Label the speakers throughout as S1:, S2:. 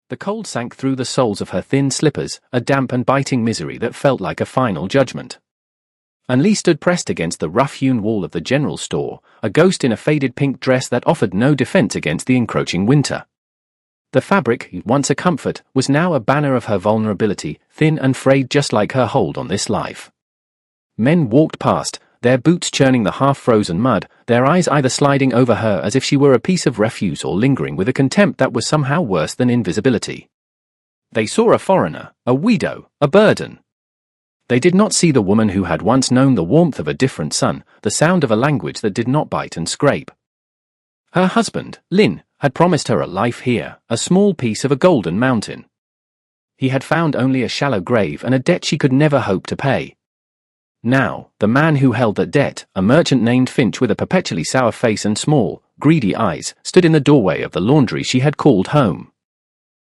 S1: The cold sank through the soles of her thin slippers, a damp and biting misery that felt like a final judgment. And Lee stood pressed against the rough-hewn wall of the general store, a ghost in a faded pink dress that offered no defense against the encroaching winter. The fabric, once a comfort, was now a banner of her vulnerability, thin and frayed just like her hold on this life. Men walked past, their boots churning the half-frozen mud, their eyes either sliding over her as if she were a piece of refuse or lingering with a contempt that was somehow worse than invisibility. They saw a foreigner, a widow, a burden. They did not see the woman who had once known the warmth of a different sun, the sound of a language that did not bite and scrape. Her husband, Lin, had promised her a life here, a small piece of a golden mountain. He had found only a shallow grave and a debt she could never hope to pay. Now, the man who held that debt, a merchant named Finch with a perpetually sour face and small, greedy eyes, stood in the doorway of the laundry she had called home.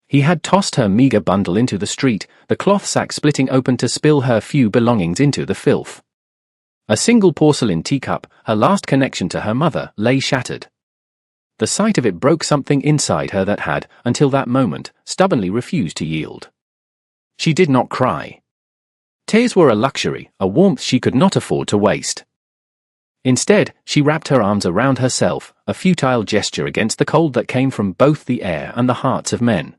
S1: He had tossed her meager bundle into the street, the cloth sack splitting open to spill her few belongings into the filth. A single porcelain teacup, her last connection to her mother, lay shattered. The sight of it broke something inside her that had, until that moment, stubbornly refused to yield. She did not cry. Tears were a luxury, a warmth she could not afford to waste. Instead, she wrapped her arms around herself, a futile gesture against the cold that came from both the air and the hearts of men.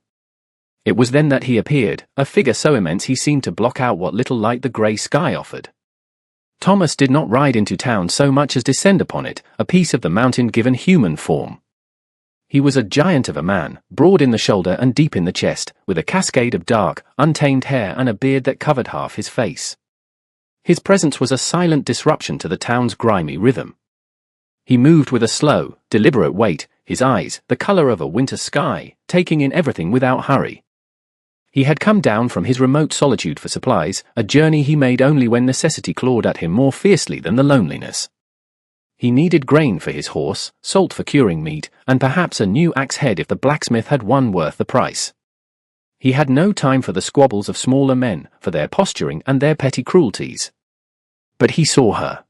S1: It was then that he appeared, a figure so immense he seemed to block out what little light the grey sky offered. Thomas did not ride into town so much as descend upon it, a piece of the mountain given human form. He was a giant of a man, broad in the shoulder and deep in the chest, with a cascade of dark, untamed hair and a beard that covered half his face. His presence was a silent disruption to the town's grimy rhythm. He moved with a slow, deliberate weight, his eyes, the color of a winter sky, taking in everything without hurry. He had come down from his remote solitude for supplies, a journey he made only when necessity clawed at him more fiercely than the loneliness. He needed grain for his horse, salt for curing meat, and perhaps a new axe head if the blacksmith had one worth the price. He had no time for the squabbles of smaller men, for their posturing and their petty cruelties. But he saw her.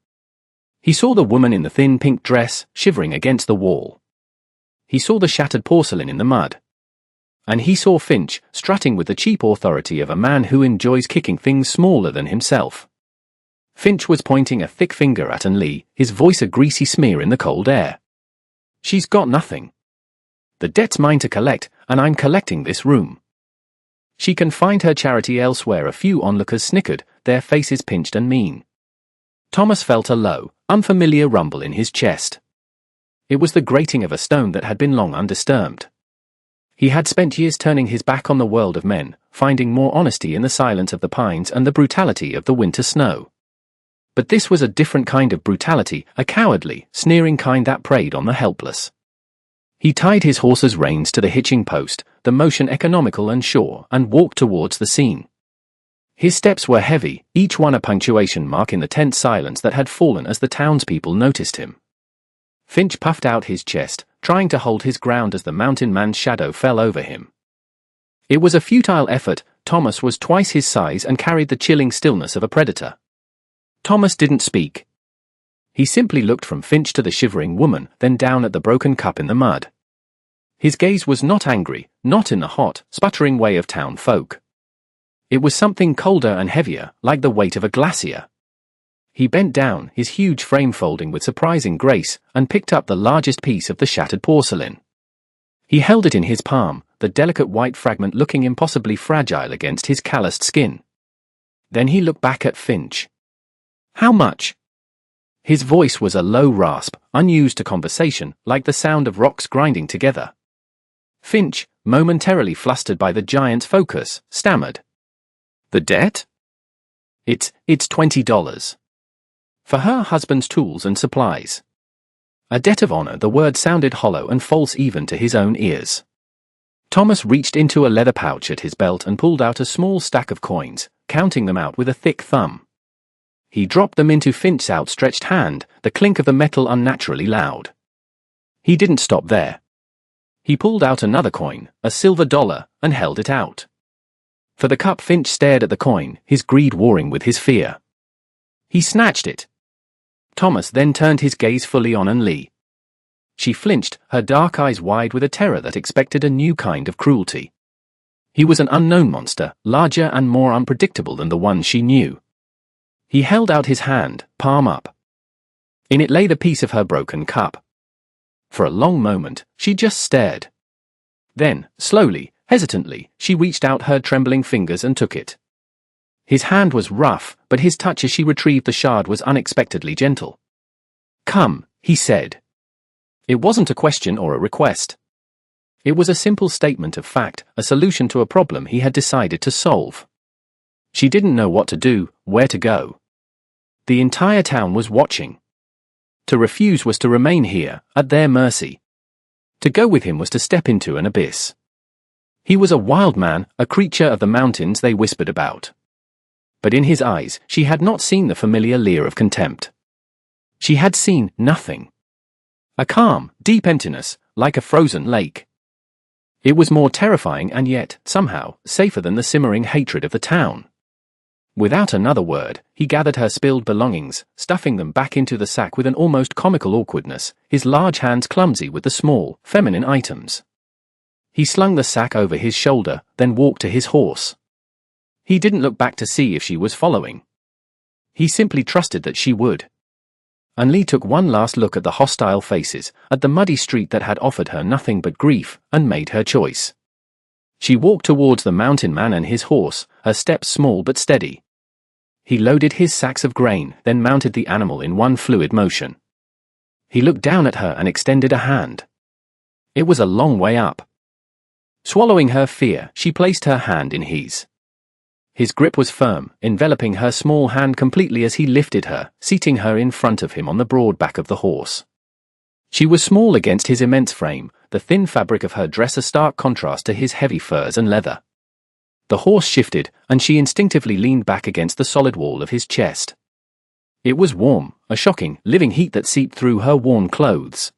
S1: He saw the woman in the thin pink dress, shivering against the wall. He saw the shattered porcelain in the mud. And he saw Finch, strutting with the cheap authority of a man who enjoys kicking things smaller than himself. Finch was pointing a thick finger at Lee, his voice a greasy smear in the cold air. She's got nothing. The debt's mine to collect, and I'm collecting this room. She can find her charity elsewhere. A few onlookers snickered, their faces pinched and mean. Thomas felt a low, unfamiliar rumble in his chest. It was the grating of a stone that had been long undisturbed. He had spent years turning his back on the world of men, finding more honesty in the silence of the pines and the brutality of the winter snow. But this was a different kind of brutality, a cowardly, sneering kind that preyed on the helpless. He tied his horse's reins to the hitching post, the motion economical and sure, and walked towards the scene. His steps were heavy, each one a punctuation mark in the tense silence that had fallen as the townspeople noticed him. Finch puffed out his chest, trying to hold his ground as the mountain man's shadow fell over him. It was a futile effort. Thomas was twice his size and carried the chilling stillness of a predator. Thomas didn't speak. He simply looked from Finch to the shivering woman, then down at the broken cup in the mud. His gaze was not angry, not in the hot, sputtering way of town folk. It was something colder and heavier, like the weight of a glacier. He bent down, his huge frame folding with surprising grace, and picked up the largest piece of the shattered porcelain. He held it in his palm, the delicate white fragment looking impossibly fragile against his calloused skin. Then he looked back at Finch. How much? His voice was a low rasp, unused to conversation, like the sound of rocks grinding together. Finch, momentarily flustered by the giant's focus, stammered. The debt? It's $20. For her husband's tools and supplies. A debt of honor. The word sounded hollow and false even to his own ears. Thomas reached into a leather pouch at his belt and pulled out a small stack of coins, counting them out with a thick thumb. He dropped them into Finch's outstretched hand, the clink of the metal unnaturally loud. He didn't stop there. He pulled out another coin, a silver dollar, and held it out. For the cup, Finch stared at the coin, his greed warring with his fear. He snatched it. Thomas then turned his gaze fully on Lee. She flinched, her dark eyes wide with a terror that expected a new kind of cruelty. He was an unknown monster, larger and more unpredictable than the ones she knew. He held out his hand, palm up. In it lay the piece of her broken cup. For a long moment, she just stared. Then, slowly, hesitantly, she reached out her trembling fingers and took it. His hand was rough, but his touch as she retrieved the shard was unexpectedly gentle. "Come," he said. It wasn't a question or a request. It was a simple statement of fact, a solution to a problem he had decided to solve. She didn't know what to do, where to go. The entire town was watching. To refuse was to remain here, at their mercy. To go with him was to step into an abyss. He was a wild man, a creature of the mountains they whispered about. But in his eyes, she had not seen the familiar leer of contempt. She had seen nothing. A calm, deep emptiness, like a frozen lake. It was more terrifying and yet, somehow, safer than the simmering hatred of the town. Without another word, he gathered her spilled belongings, stuffing them back into the sack with an almost comical awkwardness, his large hands clumsy with the small, feminine items. He slung the sack over his shoulder, then walked to his horse. He didn't look back to see if she was following. He simply trusted that she would. And Lee took one last look at the hostile faces, at the muddy street that had offered her nothing but grief, and made her choice. She walked towards the mountain man and his horse, her steps small but steady. He loaded his sacks of grain, then mounted the animal in one fluid motion. He looked down at her and extended a hand. It was a long way up. Swallowing her fear, she placed her hand in his. His grip was firm, enveloping her small hand completely as he lifted her, seating her in front of him on the broad back of the horse. She was small against his immense frame, the thin fabric of her dress a stark contrast to his heavy furs and leather. The horse shifted, and she instinctively leaned back against the solid wall of his chest. It was warm, a shocking, living heat that seeped through her worn clothes.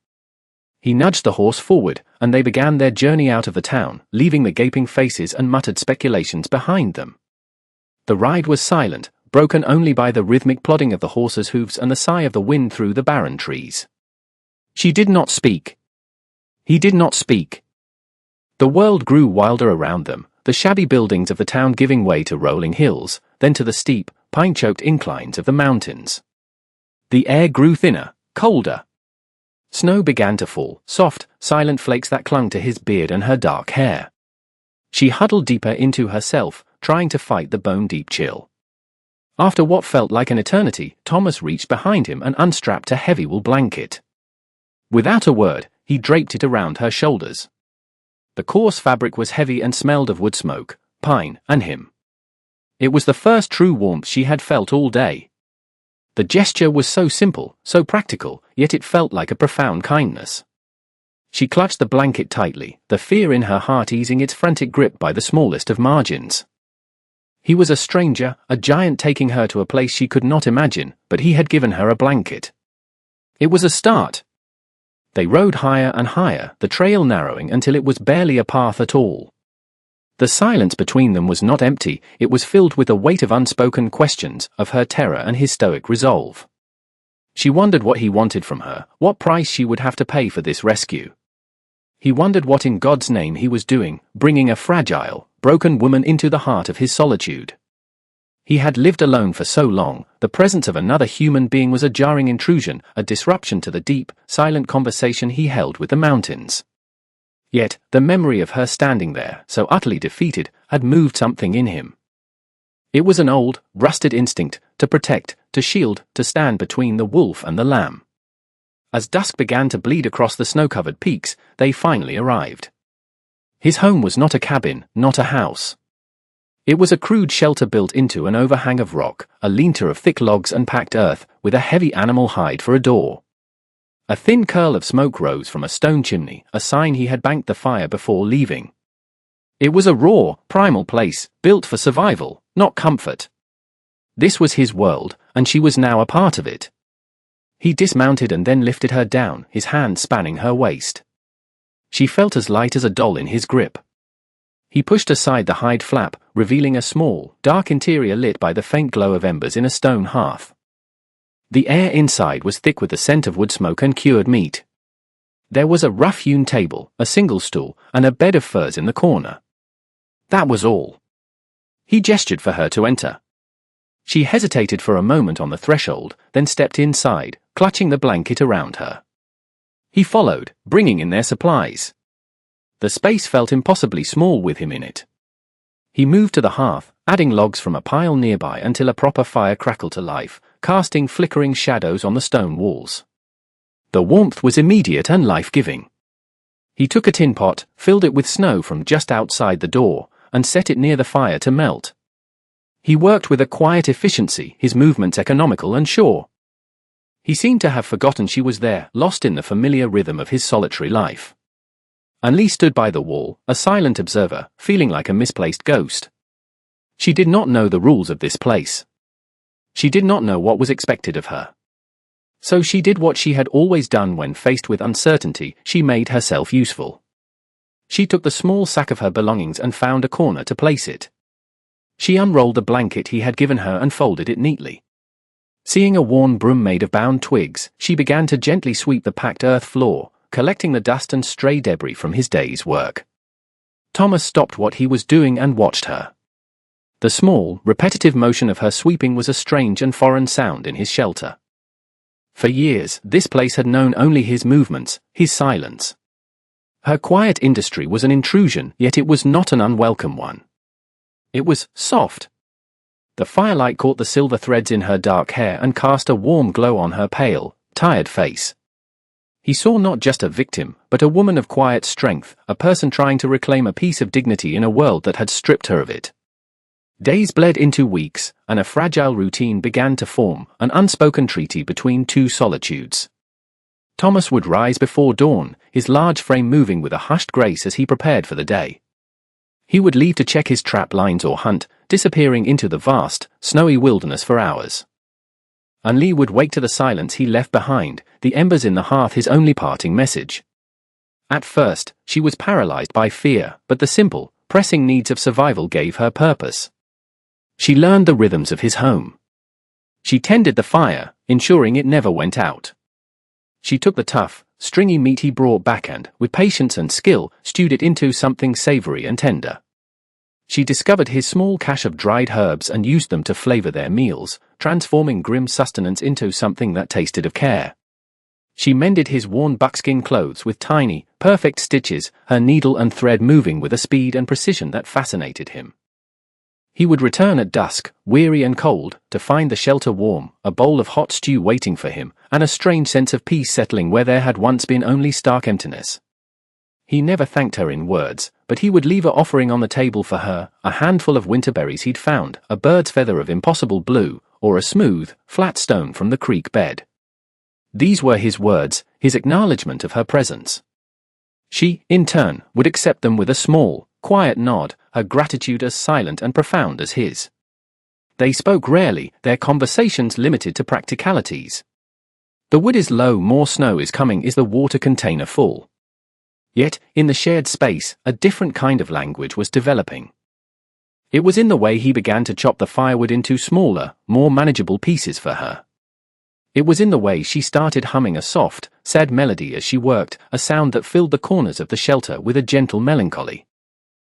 S1: He nudged the horse forward, and they began their journey out of the town, leaving the gaping faces and muttered speculations behind them. The ride was silent, broken only by the rhythmic plodding of the horse's hooves and the sigh of the wind through the barren trees. She did not speak. He did not speak. The world grew wilder around them, the shabby buildings of the town giving way to rolling hills, then to the steep, pine-choked inclines of the mountains. The air grew thinner, colder. Snow began to fall, soft, silent flakes that clung to his beard and her dark hair. She huddled deeper into herself, trying to fight the bone-deep chill. After what felt like an eternity, Thomas reached behind him and unstrapped a heavy wool blanket. Without a word, he draped it around her shoulders. The coarse fabric was heavy and smelled of wood smoke, pine, and him. It was the first true warmth she had felt all day. The gesture was so simple, so practical, yet it felt like a profound kindness. She clutched the blanket tightly, the fear in her heart easing its frantic grip by the smallest of margins. He was a stranger, a giant taking her to a place she could not imagine, but he had given her a blanket. It was a start. They rode higher and higher, the trail narrowing until it was barely a path at all. The silence between them was not empty, it was filled with a weight of unspoken questions, of her terror and his stoic resolve. She wondered what he wanted from her, what price she would have to pay for this rescue. He wondered what in God's name he was doing, bringing a fragile, broken woman into the heart of his solitude. He had lived alone for so long, the presence of another human being was a jarring intrusion, a disruption to the deep, silent conversation he held with the mountains. Yet, the memory of her standing there, so utterly defeated, had moved something in him. It was an old, rusted instinct, to protect, to shield, to stand between the wolf and the lamb. As dusk began to bleed across the snow-covered peaks, they finally arrived. His home was not a cabin, not a house. It was a crude shelter built into an overhang of rock, a lean-to of thick logs and packed earth, with a heavy animal hide for a door. A thin curl of smoke rose from a stone chimney, a sign he had banked the fire before leaving. It was a raw, primal place, built for survival, not comfort. This was his world, and she was now a part of it. He dismounted and then lifted her down, his hand spanning her waist. She felt as light as a doll in his grip. He pushed aside the hide flap, revealing a small, dark interior lit by the faint glow of embers in a stone hearth. The air inside was thick with the scent of wood smoke and cured meat. There was a rough-hewn table, a single stool, and a bed of furs in the corner. That was all. He gestured for her to enter. She hesitated for a moment on the threshold, then stepped inside, clutching the blanket around her. He followed, bringing in their supplies. The space felt impossibly small with him in it. He moved to the hearth, adding logs from a pile nearby until a proper fire crackled to life, casting flickering shadows on the stone walls. The warmth was immediate and life-giving. He took a tin pot, filled it with snow from just outside the door, and set it near the fire to melt. He worked with a quiet efficiency, his movements economical and sure. He seemed to have forgotten she was there, lost in the familiar rhythm of his solitary life. Anli stood by the wall, a silent observer, feeling like a misplaced ghost. She did not know the rules of this place. She did not know what was expected of her. So she did what she had always done when faced with uncertainty: she made herself useful. She took the small sack of her belongings and found a corner to place it. She unrolled the blanket he had given her and folded it neatly. Seeing a worn broom made of bound twigs, she began to gently sweep the packed earth floor, collecting the dust and stray debris from his day's work. Thomas stopped what he was doing and watched her. The small, repetitive motion of her sweeping was a strange and foreign sound in his shelter. For years, this place had known only his movements, his silence. Her quiet industry was an intrusion, yet it was not an unwelcome one. It was soft. The firelight caught the silver threads in her dark hair and cast a warm glow on her pale, tired face. He saw not just a victim, but a woman of quiet strength, a person trying to reclaim a piece of dignity in a world that had stripped her of it. Days bled into weeks, and a fragile routine began to form, an unspoken treaty between two solitudes. Thomas would rise before dawn, his large frame moving with a hushed grace as he prepared for the day. He would leave to check his trap lines or hunt, disappearing into the vast, snowy wilderness for hours. Anli would wake to the silence he left behind, the embers in the hearth his only parting message. At first, she was paralyzed by fear, but the simple, pressing needs of survival gave her purpose. She learned the rhythms of his home. She tended the fire, ensuring it never went out. She took the tough, stringy meat he brought back and, with patience and skill, stewed it into something savory and tender. She discovered his small cache of dried herbs and used them to flavor their meals, transforming grim sustenance into something that tasted of care. She mended his worn buckskin clothes with tiny, perfect stitches, her needle and thread moving with a speed and precision that fascinated him. He would return at dusk, weary and cold, to find the shelter warm, a bowl of hot stew waiting for him, and a strange sense of peace settling where there had once been only stark emptiness. He never thanked her in words, but he would leave an offering on the table for her, a handful of winterberries he'd found, a bird's feather of impossible blue, or a smooth, flat stone from the creek bed. These were his words, his acknowledgement of her presence. She, in turn, would accept them with a small, quiet nod, her gratitude as silent and profound as his. They spoke rarely, their conversations limited to practicalities. The wood is low, more snow is coming, is the water container full? Yet, in the shared space, a different kind of language was developing. It was in the way he began to chop the firewood into smaller, more manageable pieces for her. It was in the way she started humming a soft, sad melody as she worked, a sound that filled the corners of the shelter with a gentle melancholy.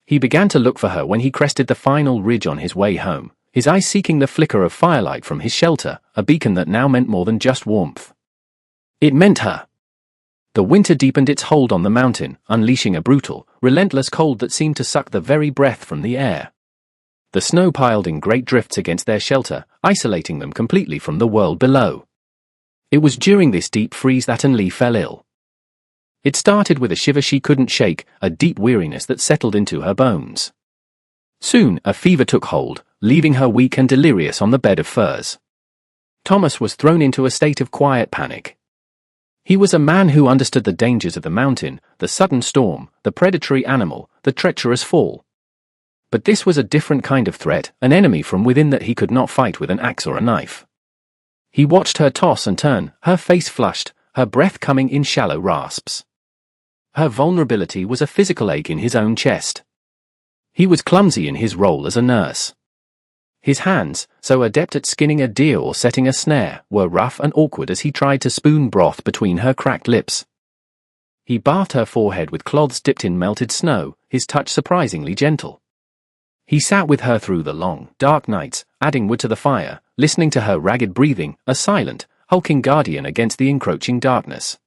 S1: He began to look for her when he crested the final ridge on his way home, his eyes seeking the flicker of firelight from his shelter, a beacon that now meant more than just warmth. It meant her. The winter deepened its hold on the mountain, unleashing a brutal, relentless cold that seemed to suck the very breath from the air. The snow piled in great drifts against their shelter, isolating them completely from the world below. It was during this deep freeze that Anli fell ill. It started with a shiver she couldn't shake, a deep weariness that settled into her bones. Soon, a fever took hold, leaving her weak and delirious on the bed of furs. Thomas was thrown into a state of quiet panic. He was a man who understood the dangers of the mountain, the sudden storm, the predatory animal, the treacherous fall. But this was a different kind of threat, an enemy from within that he could not fight with an axe or a knife. He watched her toss and turn, her face flushed, her breath coming in shallow rasps. Her vulnerability was a physical ache in his own chest. He was clumsy in his role as a nurse. His hands, so adept at skinning a deer or setting a snare, were rough and awkward as he tried to spoon broth between her cracked lips. He bathed her forehead with cloths dipped in melted snow, his touch surprisingly gentle. He sat with her through the long, dark nights, adding wood to the fire, listening to her ragged breathing, a silent, hulking guardian against the encroaching darkness.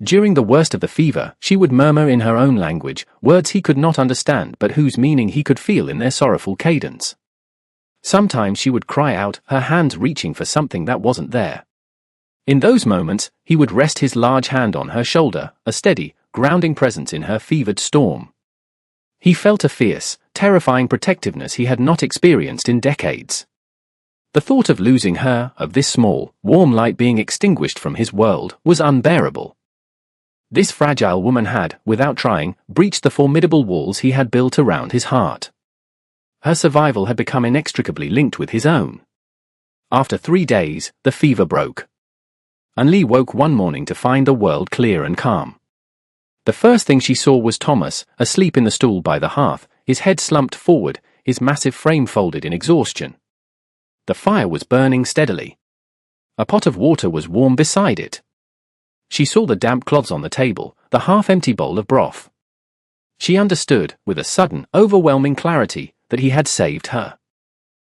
S1: During the worst of the fever, she would murmur in her own language, words he could not understand but whose meaning he could feel in their sorrowful cadence. Sometimes she would cry out, her hands reaching for something that wasn't there. In those moments, he would rest his large hand on her shoulder, a steady, grounding presence in her fevered storm. He felt a fierce, terrifying protectiveness he had not experienced in decades. The thought of losing her, of this small, warm light being extinguished from his world, was unbearable. This fragile woman had, without trying, breached the formidable walls he had built around his heart. Her survival had become inextricably linked with his own. After 3 days, the fever broke. An-Li woke one morning to find the world clear and calm. The first thing she saw was Thomas, asleep in the stool by the hearth, his head slumped forward, his massive frame folded in exhaustion. The fire was burning steadily. A pot of water was warm beside it. She saw the damp cloths on the table, the half-empty bowl of broth. She understood, with a sudden, overwhelming clarity, that he had saved her.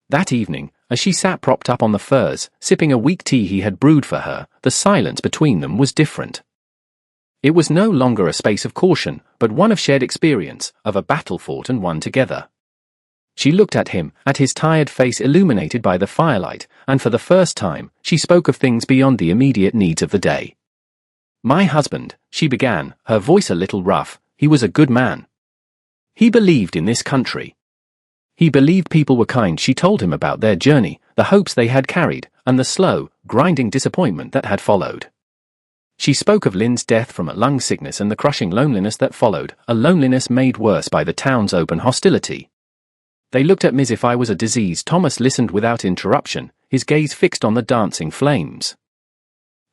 S1: That evening, as she sat propped up on the furs, sipping a weak tea he had brewed for her, the silence between them was different. It was no longer a space of caution, but one of shared experience, of a battle fought and won together. She looked at him, at his tired face illuminated by the firelight, and for the first time, she spoke of things beyond the immediate needs of the day. "My husband," she began, her voice a little rough, "he was a good man. He believed in this country. He believed people were kind." She told him about their journey, the hopes they had carried, and the slow, grinding disappointment that had followed. She spoke of Lin's death from a lung sickness and the crushing loneliness that followed, a loneliness made worse by the town's open hostility. They looked at me as if I was a disease. Thomas listened without interruption, his gaze fixed on the dancing flames.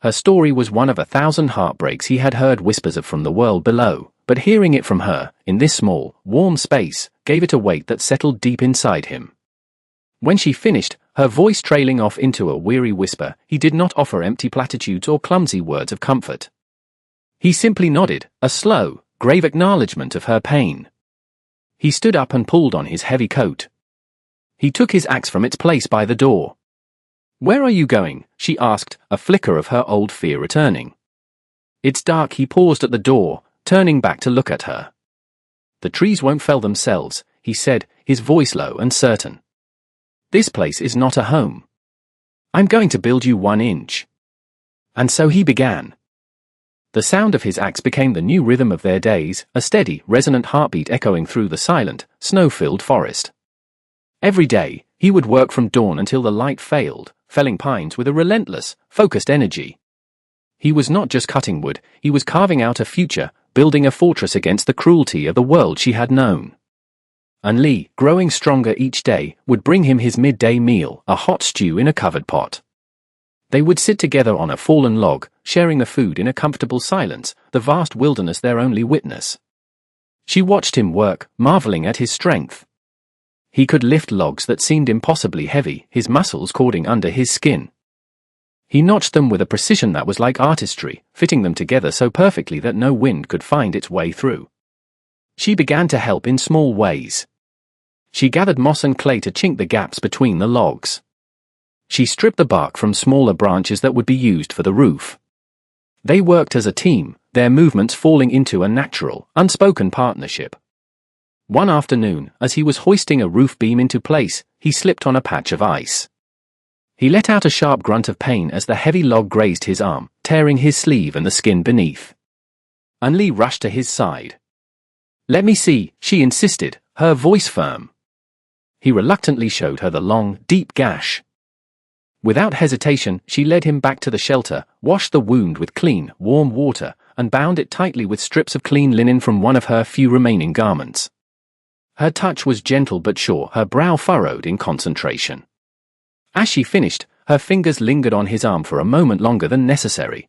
S1: Her story was one of 1,000 heartbreaks he had heard whispers of from the world below, but hearing it from her, in this small, warm space, gave it a weight that settled deep inside him. When she finished, her voice trailing off into a weary whisper, he did not offer empty platitudes or clumsy words of comfort. He simply nodded, a slow, grave acknowledgement of her pain. He stood up and pulled on his heavy coat. He took his axe from its place by the door. "Where are you going?" she asked, a flicker of her old fear returning. "It's dark." He paused at the door, turning back to look at her. "The trees won't fell themselves," he said, his voice low and certain. "This place is not a home. I'm going to build you 1 inch." And so he began. The sound of his axe became the new rhythm of their days, a steady, resonant heartbeat echoing through the silent, snow-filled forest. Every day, he would work from dawn until the light failed, felling pines with a relentless, focused energy. He was not just cutting wood, he was carving out a future, building a fortress against the cruelty of the world she had known. An-Li, growing stronger each day, would bring him his midday meal, a hot stew in a covered pot. They would sit together on a fallen log, sharing the food in a comfortable silence, the vast wilderness their only witness. She watched him work, marveling at his strength. He could lift logs that seemed impossibly heavy, his muscles cording under his skin. He notched them with a precision that was like artistry, fitting them together so perfectly that no wind could find its way through. She began to help in small ways. She gathered moss and clay to chink the gaps between the logs. She stripped the bark from smaller branches that would be used for the roof. They worked as a team, their movements falling into a natural, unspoken partnership. One afternoon, as he was hoisting a roof beam into place, he slipped on a patch of ice. He let out a sharp grunt of pain as the heavy log grazed his arm, tearing his sleeve and the skin beneath. An-Li rushed to his side. "Let me see," she insisted, her voice firm. He reluctantly showed her the long, deep gash. Without hesitation, she led him back to the shelter, washed the wound with clean, warm water, and bound it tightly with strips of clean linen from one of her few remaining garments. Her touch was gentle but sure, her brow furrowed in concentration. As she finished, her fingers lingered on his arm for a moment longer than necessary.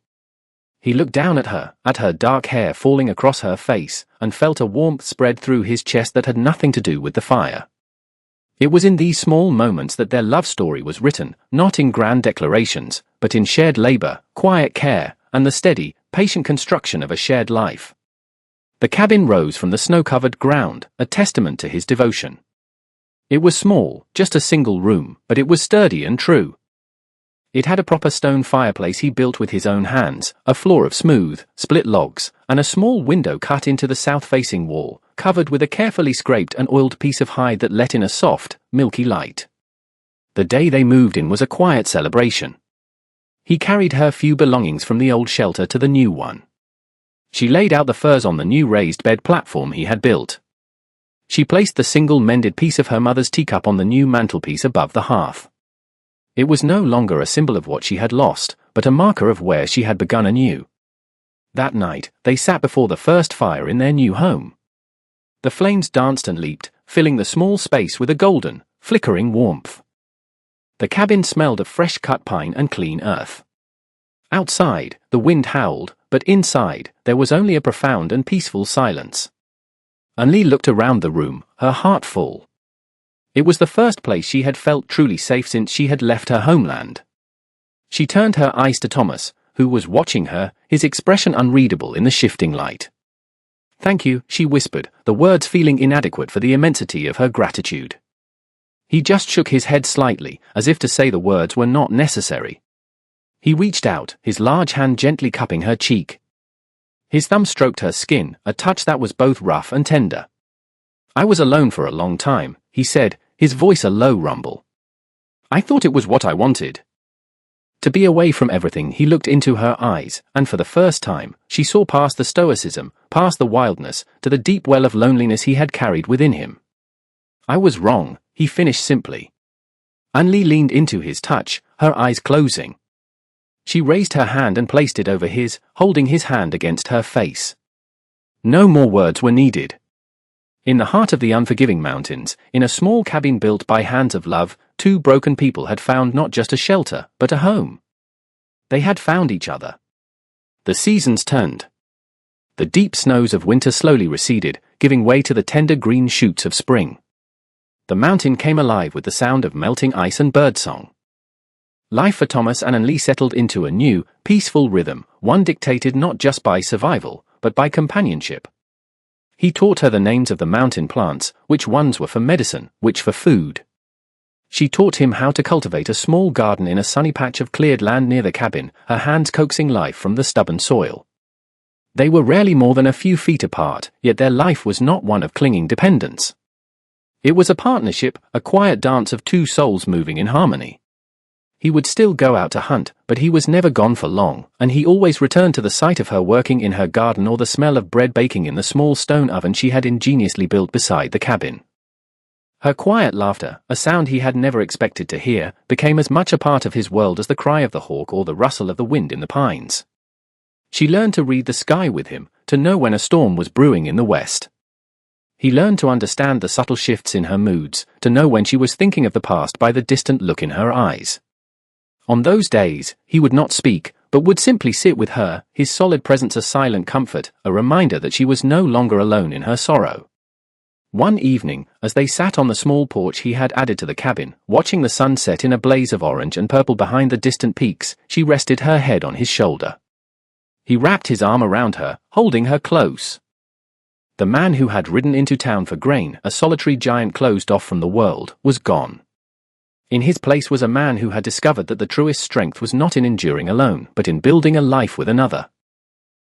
S1: He looked down at her dark hair falling across her face, and felt a warmth spread through his chest that had nothing to do with the fire. It was in these small moments that their love story was written, not in grand declarations, but in shared labor, quiet care, and the steady, patient construction of a shared life. The cabin rose from the snow-covered ground, a testament to his devotion. It was small, just a single room, but it was sturdy and true. It had a proper stone fireplace he built with his own hands, a floor of smooth, split logs, and a small window cut into the south-facing wall, covered with a carefully scraped and oiled piece of hide that let in a soft, milky light. The day they moved in was a quiet celebration. He carried her few belongings from the old shelter to the new one. She laid out the furs on the new raised bed platform he had built. She placed the single mended piece of her mother's teacup on the new mantelpiece above the hearth. It was no longer a symbol of what she had lost, but a marker of where she had begun anew. That night, they sat before the first fire in their new home. The flames danced and leaped, filling the small space with a golden, flickering warmth. The cabin smelled of fresh-cut pine and clean earth. Outside, the wind howled, but inside, there was only a profound and peaceful silence. An-Li looked around the room, her heart full. It was the first place she had felt truly safe since she had left her homeland. She turned her eyes to Thomas, who was watching her, his expression unreadable in the shifting light. "Thank you," she whispered, the words feeling inadequate for the immensity of her gratitude. He just shook his head slightly, as if to say the words were not necessary. He reached out, his large hand gently cupping her cheek. His thumb stroked her skin, a touch that was both rough and tender. "I was alone for a long time," he said, his voice a low rumble. "I thought it was what I wanted." To be away from everything, he looked into her eyes, and for the first time, she saw past the stoicism, past the wildness, to the deep well of loneliness he had carried within him. "I was wrong," he finished simply. An-Li leaned into his touch, her eyes closing. She raised her hand and placed it over his, holding his hand against her face. No more words were needed. In the heart of the unforgiving mountains, in a small cabin built by hands of love, two broken people had found not just a shelter, but a home. They had found each other. The seasons turned. The deep snows of winter slowly receded, giving way to the tender green shoots of spring. The mountain came alive with the sound of melting ice and birdsong. Life for Thomas and An-Li settled into a new, peaceful rhythm, one dictated not just by survival, but by companionship. He taught her the names of the mountain plants, which ones were for medicine, which for food. She taught him how to cultivate a small garden in a sunny patch of cleared land near the cabin, her hands coaxing life from the stubborn soil. They were rarely more than a few feet apart, yet their life was not one of clinging dependence. It was a partnership, a quiet dance of two souls moving in harmony. He would still go out to hunt, but he was never gone for long, and he always returned to the sight of her working in her garden or the smell of bread baking in the small stone oven she had ingeniously built beside the cabin. Her quiet laughter, a sound he had never expected to hear, became as much a part of his world as the cry of the hawk or the rustle of the wind in the pines. She learned to read the sky with him, to know when a storm was brewing in the west. He learned to understand the subtle shifts in her moods, to know when she was thinking of the past by the distant look in her eyes. On those days, he would not speak, but would simply sit with her, his solid presence a silent comfort, a reminder that she was no longer alone in her sorrow. One evening, as they sat on the small porch he had added to the cabin, watching the sun set in a blaze of orange and purple behind the distant peaks, she rested her head on his shoulder. He wrapped his arm around her, holding her close. The man who had ridden into town for grain, a solitary giant closed off from the world, was gone. In his place was a man who had discovered that the truest strength was not in enduring alone, but in building a life with another.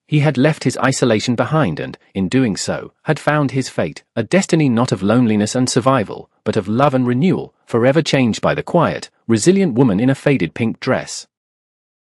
S1: He had left his isolation behind and, in doing so, had found his fate, a destiny not of loneliness and survival, but of love and renewal, forever changed by the quiet, resilient woman in a faded pink dress.